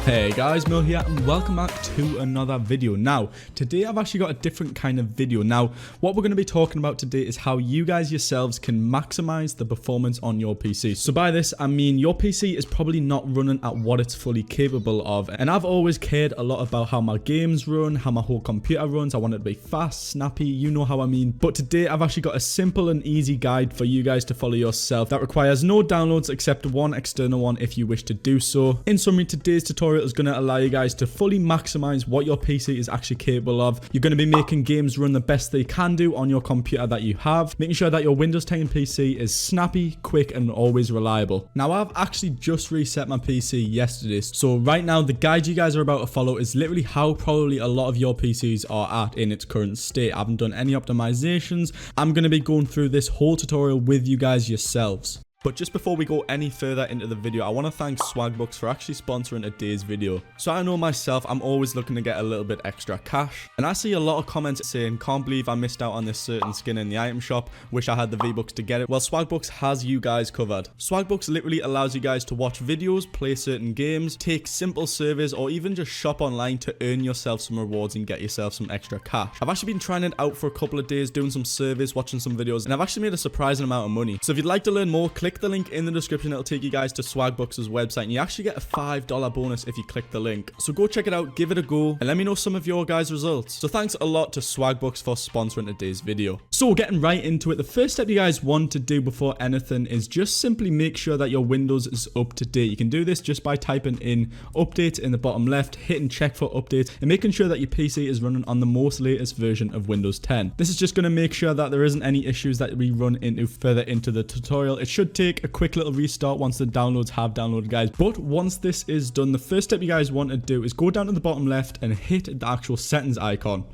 Hey guys, Merl here and welcome back to another video. Now, today I've actually got a different kind of video. Now, what we're going to be talking about today is how you guys yourselves can maximize the performance on your PC. So by this, I mean your PC is probably not running at what it's fully capable of. And I've always cared a lot about how my games run, how my whole computer runs. I want it to be fast, snappy, you know how I mean. But today I've actually got a simple and easy guide for you guys to follow yourself that requires no downloads except one external one if you wish to do so. In summary, today's tutorial is going to allow you guys to fully maximize what your PC is actually capable of. You're going to be making games run the best they can do on your computer that you have, making sure that your Windows 10 PC is snappy, quick, and always reliable. Now, I've actually just reset my PC yesterday, so right now the guide you guys are about to follow is literally how probably a lot of your PCs are at in its current state. I haven't done any optimizations. I'm going to be going through this whole tutorial with you guys yourselves. But just before we go any further into the video, I want to thank SwagBox for actually sponsoring today's video. So I know myself, I'm always looking to get a little bit extra cash. And I see a lot of comments saying, can't believe I missed out on this certain skin in the item shop. Wish I had the V-Bucks to get it. Well, SwagBox has you guys covered. SwagBox literally allows you guys to watch videos, play certain games, take simple surveys, or even just shop online to earn yourself some rewards and get yourself some extra cash. I've actually been trying it out for a couple of days, doing some surveys, watching some videos, and I've actually made a surprising amount of money. So if you'd like to learn more, click the link in the description. It'll take you guys to SwagBox's website and you actually get a $5 bonus if you click the link. So go check it out, give it a go, and let me know some of your guys' results. So thanks a lot to SwagBox for sponsoring today's video. So getting right into it, the first step you guys want to do before anything is just simply make sure that your Windows is up to date. You can do this just by typing in updates in the bottom left, hitting check for updates, and making sure that your PC is running on the most latest version of Windows 10. This is just going to make sure that there isn't any issues that we run into further into the tutorial. It should take a quick little restart once the downloads have downloaded, guys. But once this is done, the first step you guys want to do is go down to the bottom left and hit the actual settings icon.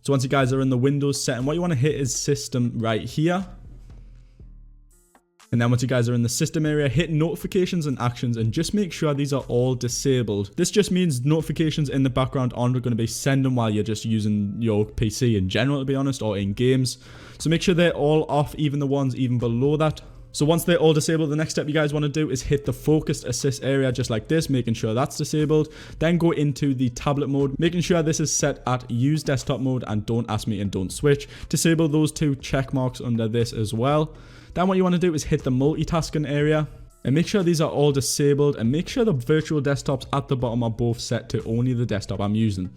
So once you guys are in the Windows setting, what you want to hit is system right here. And then once you guys are in the system area, hit notifications and actions and just make sure these are all disabled. This just means notifications in the background aren't going to be sending while you're just using your PC in general, to be honest, or in games. So make sure they're all off, even the ones even below that. So once they're all disabled, the next step you guys want to do is hit the focused assist area just like this, making sure that's disabled. Then go into the tablet mode, making sure this is set at use desktop mode and don't ask me and don't switch. Disable those two check marks under this as well. Then what you want to do is hit the multitasking area and make sure these are all disabled, and make sure the virtual desktops at the bottom are both set to only the desktop I'm using.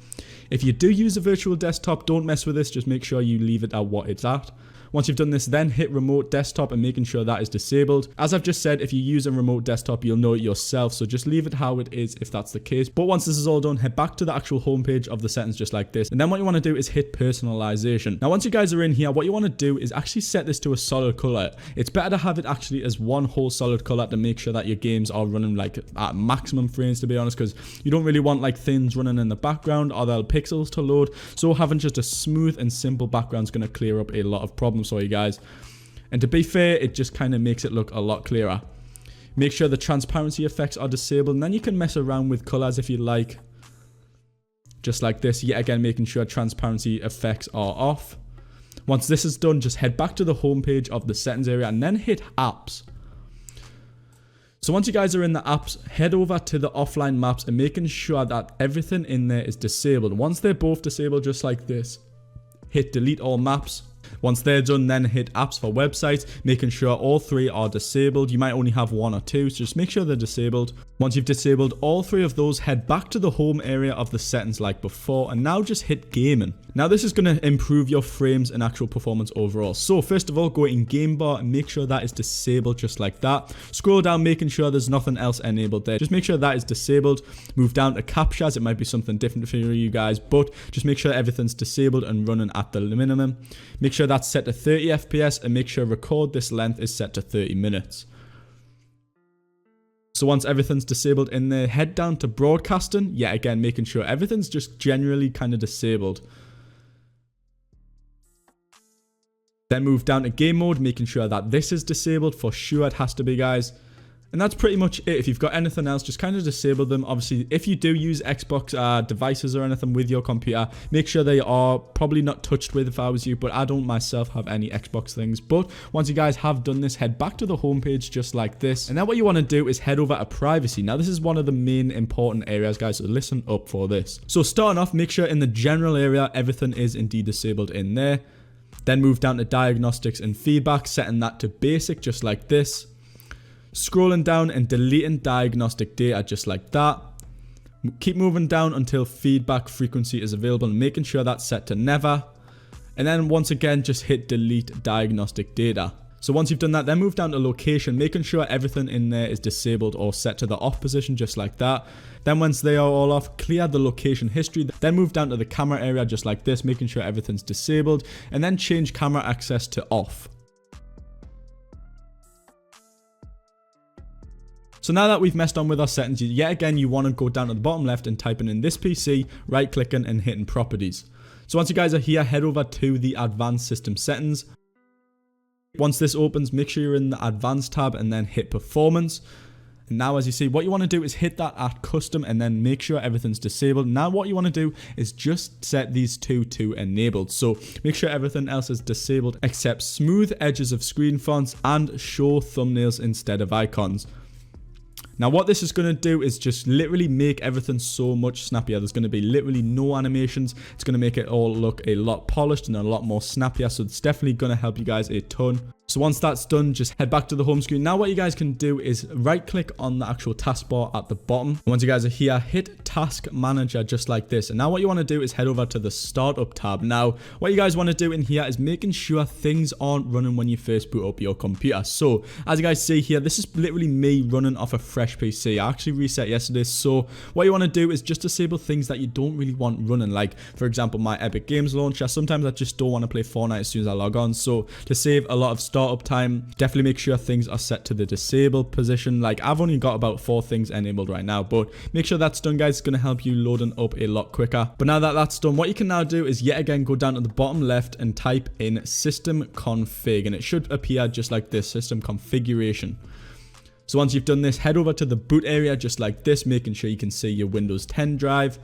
If you do use a virtual desktop, don't mess with this, just make sure you leave it at what it's at. Once you've done this, then hit remote desktop and making sure that is disabled. As I've just said, if you use a remote desktop, you'll know it yourself, so just leave it how it is if that's the case. But once this is all done, head back to the actual homepage of the settings just like this. And then what you want to do is hit personalization. Now, once you guys are in here, what you want to do is actually set this to a solid color. It's better to have it actually as one whole solid color to make sure that your games are running like at maximum frames, to be honest, because you don't really want like things running in the background or the pixels to load. So having just a smooth and simple background is going to clear up a lot of problems for you guys. And to be fair, it just kind of makes it look a lot clearer. Make sure the transparency effects are disabled, and then you can mess around with colors if you like, just like this. Yet again, making sure transparency effects are off. Once this is done, just head back to the home page of the settings area and then hit apps. So once you guys are in the apps, head over to the offline maps and making sure that everything in there is disabled. Once they're both disabled just like this, hit delete all maps. Once they're done, then hit apps for websites, making sure all three are disabled. You might only have one or two, so just make sure they're disabled. Once you've disabled all three of those, head back to the home area of the settings like before, and now just hit gaming. Now this is going to improve your frames and actual performance overall. So first of all, go in game bar and make sure that is disabled just like that. Scroll down, making sure there's nothing else enabled there. Just make sure that is disabled. Move down to captchas. It might be something different for you guys, but just make sure everything's disabled and running at the minimum. Make sure that's set to 30 FPS and make sure record this length is set to 30 minutes. So once everything's disabled in there, head down to broadcasting. Yet again, making sure everything's just generally kind of disabled. Then move down to game mode, making sure that this is disabled. For sure it has to be, guys. And that's pretty much it. If you've got anything else, just kind of disable them. Obviously, if you do use Xbox devices or anything with your computer, make sure they are probably not touched with if I was you, but I don't myself have any Xbox things. But once you guys have done this, head back to the homepage just like this. And then what you want to do is head over to privacy. Now, this is one of the main important areas, guys, so listen up for this. So starting off, make sure in the general area, everything is indeed disabled in there. Then move down to diagnostics and feedback, setting that to basic just like this. Scrolling down and deleting diagnostic data just like that. Keep moving down until feedback frequency is available and making sure that's set to never. And then once again, just hit delete diagnostic data. So once you've done that, then move down to location, making sure everything in there is disabled or set to the off position just like that. Then once they are all off, clear the location history. Then move down to the camera area just like this, making sure everything's disabled. And then change camera access to off. So now that we've messed on with our settings, yet again, you want to go down to the bottom left and typing in this PC, right clicking and hitting properties. So once you guys are here, head over to the advanced system settings. Once this opens, make sure you're in the advanced tab and then hit performance. And now as you see, what you want to do is hit that at custom and then make sure everything's disabled. Now what you want to do is just set these two to enabled. So make sure everything else is disabled except smooth edges of screen fonts and show thumbnails instead of icons. Now what this is going to do is just literally make everything so much snappier. There's going to be literally no animations. It's going to make it all look a lot polished and a lot more snappier. So it's definitely going to help you guys a ton. So once that's done, just head back to the home screen. Now what you guys can do is right click on the actual taskbar at the bottom. Once you guys are here, hit task manager just like this. And now what you want to do is head over to the startup tab. Now what you guys want to do in here is making sure things aren't running when you first boot up your computer. So as you guys see here, this is literally me running off a fresh PC. I actually reset yesterday. So what you want to do is just disable things that you don't really want running. Like for example, my Epic Games launcher. Sometimes I just don't want to play Fortnite as soon as I log on. So to save a lot of startup time, definitely make sure things are set to the disabled position. Like I've only got about 4 things enabled right now, but make sure that's done, guys. It's going to help you loading up a lot quicker. But now that that's done, what you can now do is yet again go down to the bottom left and type in system config, and it should appear just like this, system configuration. So once you've done this, head over to the boot area just like this, making sure you can see your Windows 10 drive.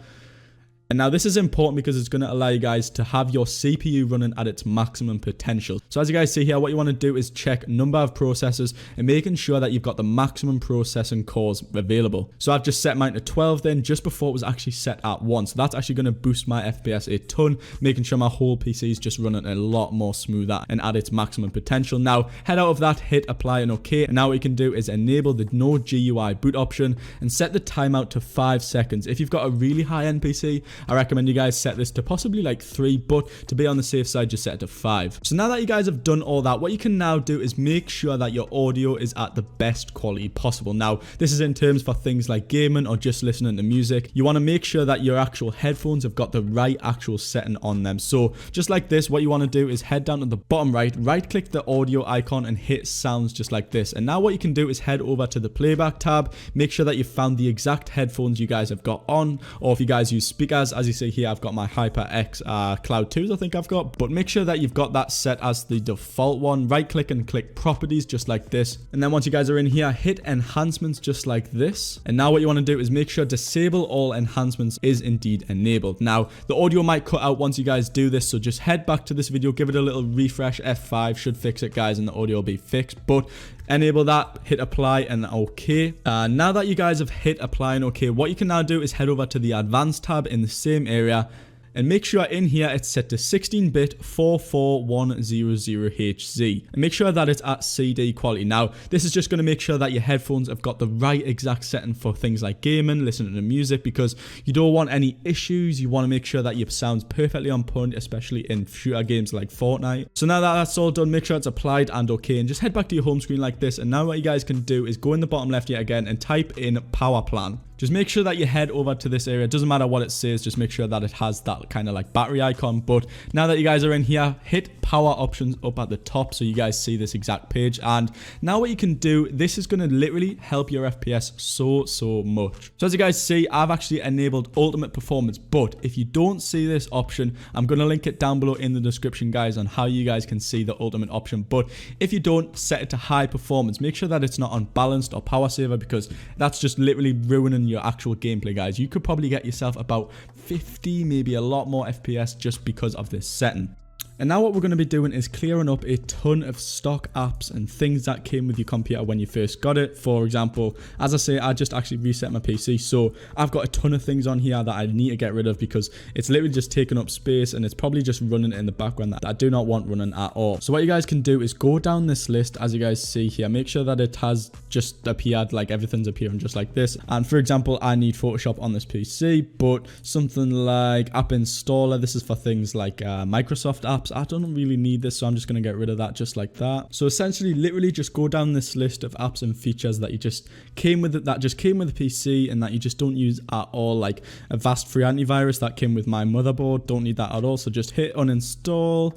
And now this is important because it's going to allow you guys to have your CPU running at its maximum potential. So as you guys see here, what you want to do is check number of processors and making sure that you've got the maximum processing cores available. So I've just set mine to 12 then, just before it was actually set at 1. So that's actually going to boost my FPS a ton, making sure my whole PC is just running a lot more smoother and at its maximum potential. Now head out of that, hit apply and OK. And now what you can do is enable the no GUI boot option and set the timeout to 5 seconds. If you've got a really high-end PC, I recommend you guys set this to possibly like 3, but to be on the safe side, just set it to 5. So now that you guys have done all that, what you can now do is make sure that your audio is at the best quality possible. Now, this is in terms for things like gaming or just listening to music. You want to make sure that your actual headphones have got the right actual setting on them. So just like this, what you want to do is head down to the bottom right click the audio icon and hit sounds just like this. And now what you can do is head over to the playback tab, make sure that you found the exact headphones you guys have got on, or if you guys use speakers, as you see here, I've got my HyperX Cloud 2s I think I've got, but make sure that you've got that set as the default one. Right click and click properties just like this. And then once you guys are in here, hit enhancements just like this. And now what you want to do is make sure disable all enhancements is indeed enabled. Now the audio might cut out once you guys do this, so just head back to this video, give it a little refresh. F5 should fix it, guys, and the audio will be fixed. But enable that, hit apply and OK. Now that you guys have hit apply and OK, what you can now do is head over to the advanced tab in the same area and make sure in here it's set to 16-bit 44100HZ and make sure that it's at CD quality. Now this is just going to make sure that your headphones have got the right exact setting for things like gaming, listening to music, because you don't want any issues. You want to make sure that your sound's perfectly on point, especially in shooter games like Fortnite. So now that that's all done, make sure it's applied and OK, and just head back to your home screen like this. And now what you guys can do is go in the bottom left yet again and type in power plan. Just make sure that you head over to this area. It doesn't matter what it says, just make sure that it has that kind of like battery icon. But now that you guys are in here, hit power options up at the top so you guys see this exact page. And now what you can do, this is going to literally help your FPS so much. So as you guys see, I've actually enabled ultimate performance, but if you don't see this option, I'm going to link it down below in the description, guys, on how you guys can see the ultimate option. But if you don't, set it to high performance. Make sure that it's not on balanced or power saver, because that's just literally ruining your actual gameplay, guys. You could probably get yourself about 50, maybe a lot more FPS just because of this setting. And now what we're going to be doing is clearing up a ton of stock apps and things that came with your computer when you first got it. For example, as I say, I just actually reset my PC, so I've got a ton of things on here that I need to get rid of because it's literally just taking up space and it's probably just running in the background that I do not want running at all. So what you guys can do is go down this list, as you guys see here, make sure that it has just appeared, like everything's appearing just like this. And for example, I need Photoshop on this PC, but something like App Installer, this is for things like Microsoft apps. I don't really need this, so I'm just going to get rid of that just like that. So essentially, literally just go down this list of apps and features that you just came with it, that just came with the PC and that you just don't use at all, like a vast free antivirus that came with my motherboard. Don't need that at all, so just hit uninstall.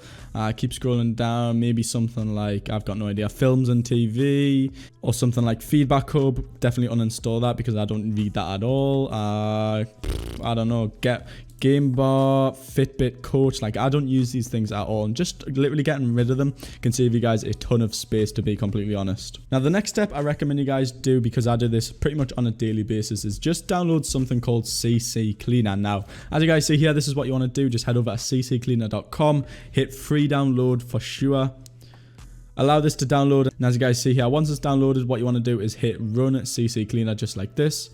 Keep scrolling down, maybe something like, I've got no idea, films and TV, or something like Feedback Hub. Definitely uninstall that because I don't need that at all. I don't know, Game Bar, Fitbit, Coach, like I don't use these things at all, and just literally getting rid of them can save you guys a ton of space, to be completely honest. Now the next step I recommend you guys do, because I do this pretty much on a daily basis, is just download something called CC Cleaner. Now as you guys see here, this is what you want to do. Just head over to cccleaner.com, hit free download for sure. Allow this to download, and as you guys see here, once it's downloaded, what you want to do is hit run CC Cleaner just like this.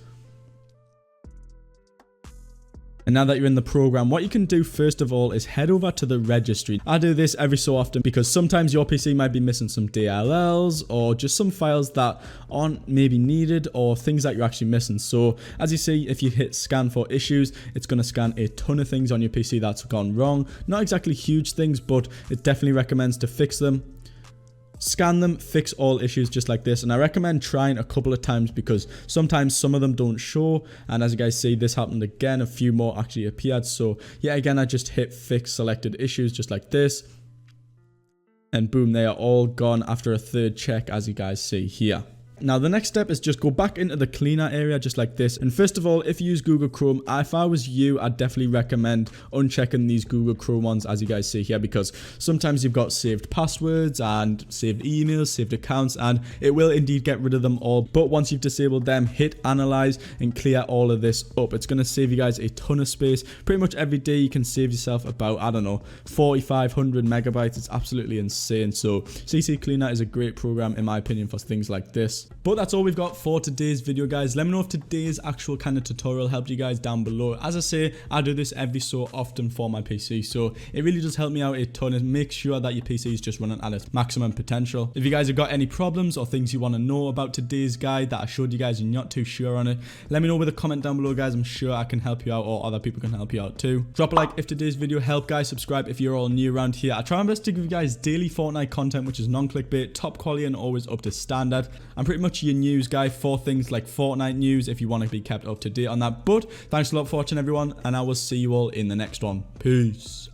And now that you're in the program, what you can do first of all is head over to the registry. I do this every so often because sometimes your PC might be missing some DLLs or just some files that aren't maybe needed, or things that you're actually missing. So as you see, if you hit scan for issues, it's going to scan a ton of things on your PC that's gone wrong. Not exactly huge things, but it definitely recommends to fix them. Scan them, fix all issues just like this, and I recommend trying a couple of times because sometimes some of them don't show. And as you guys see, this happened again, a few more actually appeared. So yeah, again, I just hit fix selected issues just like this, and boom, they are all gone after a third check, as you guys see here. Now the next step is just go back into the cleaner area just like this. And first of all, if you use Google Chrome, if I was you, I'd definitely recommend unchecking these Google Chrome ones, as you guys see here, because sometimes you've got saved passwords and saved emails, saved accounts, and it will indeed get rid of them all. But once you've disabled them, hit analyze and clear all of this up. It's going to save you guys a ton of space. Pretty much every day you can save yourself about, I don't know, 4,500 megabytes. It's absolutely insane. So CC Cleaner is a great program in my opinion for things like this. But that's all we've got for today's video, guys. Let me know if today's actual kind of tutorial helped you guys down below. As I say, I do this every so often for my PC, so it really does help me out a ton and make sure that your PC is just running at its maximum potential. If you guys have got any problems or things you want to know about today's guide that I showed you guys and you're not too sure on it, let me know with a comment down below, guys. I'm sure I can help you out, or other people can help you out too. Drop a like if today's video helped, guys. Subscribe if you're all new around here. I try my best to give you guys daily Fortnite content, which is non-clickbait, top quality, and always up to standard. I'm pretty much your news guy for things like Fortnite news if you want to be kept up to date on that. But thanks a lot for watching, everyone, and I will see you all in the next one. Peace.